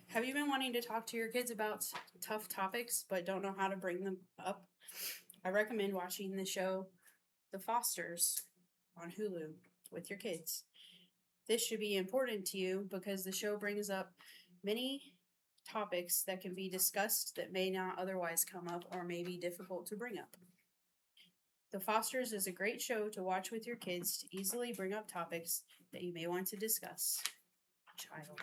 Have you been wanting to talk to your kids about tough topics but don't know how to bring them up? I recommend watching the show The Fosters on Hulu with your kids. This should be important to you because the show brings up many topics that can be discussed that may not otherwise come up or may be difficult to bring up. The Fosters is a great show to watch with your kids to easily bring up topics that you may want to discuss. Child.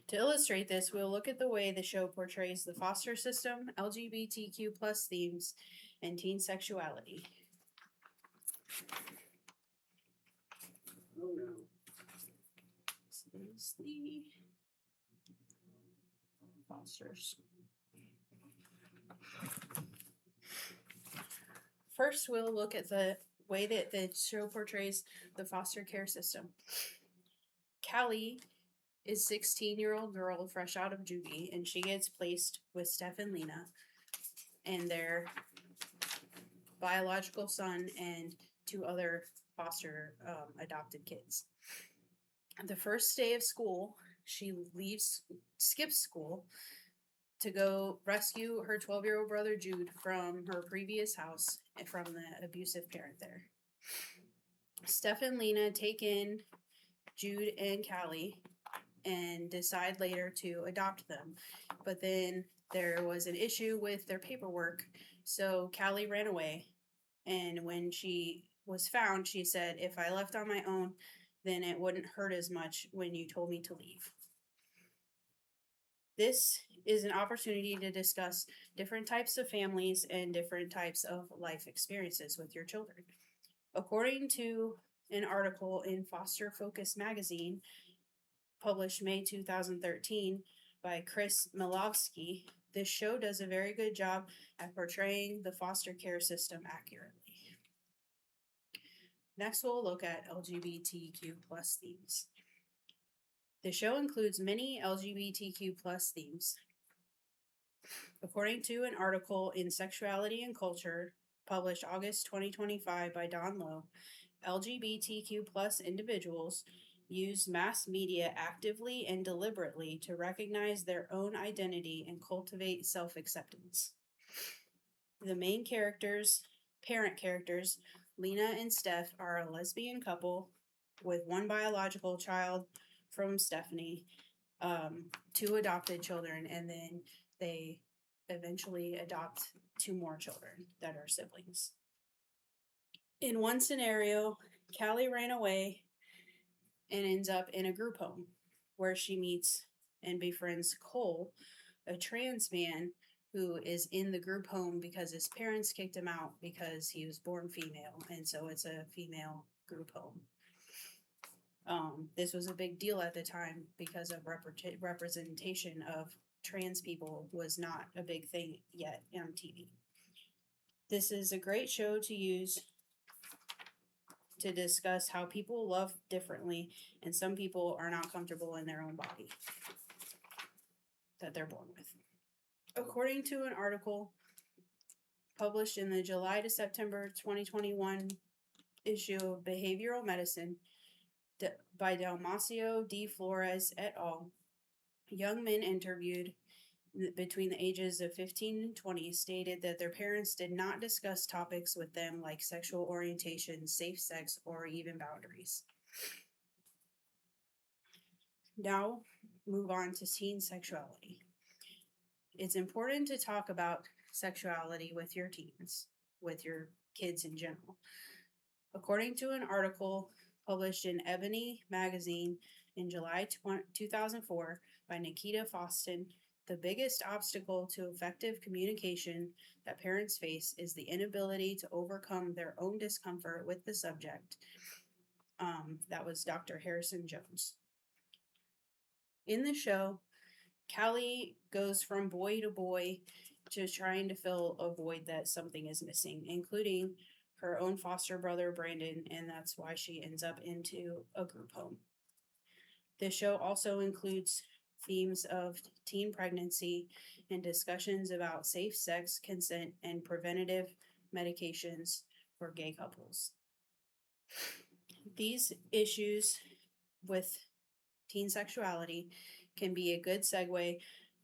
To illustrate this, we'll look at the way the show portrays the foster system, LGBTQ plus themes, and teen sexuality. Oh no. This is the fosters. First, we'll look at the way that the show portrays the foster care system. Callie is 16-year-old girl fresh out of juvie, and she gets placed with Steph and Lena and their biological son and two other foster adopted kids. The first day of school, she skips school to go rescue her 12-year-old brother Jude from her previous house and from the abusive parent there. Steph and Lena take in Jude and Callie and decide later to adopt them. But then there was an issue with their paperwork, so Callie ran away. And when she was found, she said, "If I left on my own, then it wouldn't hurt as much when you told me to leave." This is an opportunity to discuss different types of families and different types of life experiences with your children. According to an article in Foster Focus magazine, published May 2013 by Chris Milowski, this show does a very good job at portraying the foster care system accurately. Next, we'll look at LGBTQ plus themes. The show includes many LGBTQ plus themes. According to an article in Sexuality and Culture, published August 2025 by Don Lowe, LGBTQ plus individuals use mass media actively and deliberately to recognize their own identity and cultivate self-acceptance. The main characters, parent characters, Lena and Steph, are a lesbian couple with one biological child from Stephanie, two adopted children, and then they eventually adopt two more children that are siblings. In one scenario, Callie ran away and ends up in a group home where she meets and befriends Cole, a trans man who is in the group home because his parents kicked him out because he was born female, and so it's a female group home. This was a big deal at the time because of representation of trans people was not a big thing yet on TV. This is a great show to use to discuss how people love differently, and some people are not comfortable in their own body that they're born with. According to an article published in the July to September 2021 issue of Behavioral Medicine by Dalmacio D. Flores et al., young men interviewed between the ages of 15 and 20 stated that their parents did not discuss topics with them like sexual orientation, safe sex, or even boundaries. Now, move on to teen sexuality. It's important to talk about sexuality with your teens, with your kids in general. According to an article published in Ebony magazine in July 2004 by Nikita Faustin, the biggest obstacle to effective communication that parents face is the inability to overcome their own discomfort with the subject. That was Dr. Harrison Jones. In the show, Callie goes from boy to boy to trying to fill a void that something is missing, including her own foster brother, Brandon, and that's why she ends up into a group home. This show also includes themes of teen pregnancy and discussions about safe sex, consent, and preventative medications for gay couples. These issues with teen sexuality can be a good segue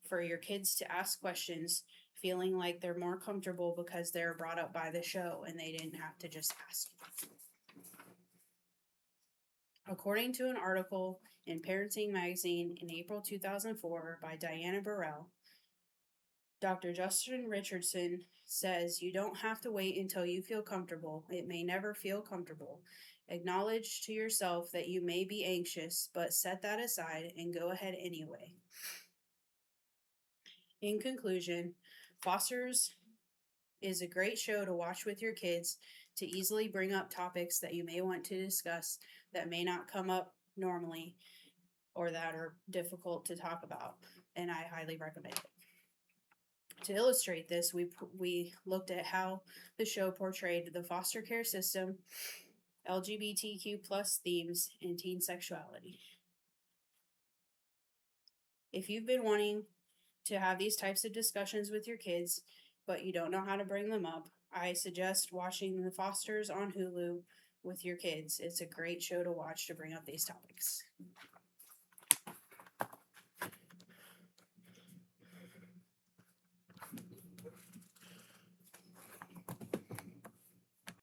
for your kids to ask questions, feeling like they're more comfortable because they're brought up by the show and they didn't have to just ask. According to an article in Parenting Magazine in April 2004 by Diana Burrell, Dr. Justin Richardson says you don't have to wait until you feel comfortable. It may never feel comfortable. Acknowledge to yourself that you may be anxious, but set that aside and go ahead anyway. In conclusion, Foster's is a great show to watch with your kids to easily bring up topics that you may want to discuss that may not come up normally or that are difficult to talk about, and I highly recommend it. To illustrate this, we looked at how the show portrayed the foster care system, LGBTQ plus themes, and teen sexuality. If you've been wanting to have these types of discussions with your kids, but you don't know how to bring them up, I suggest watching The Fosters on Hulu with your kids. It's a great show to watch to bring up these topics.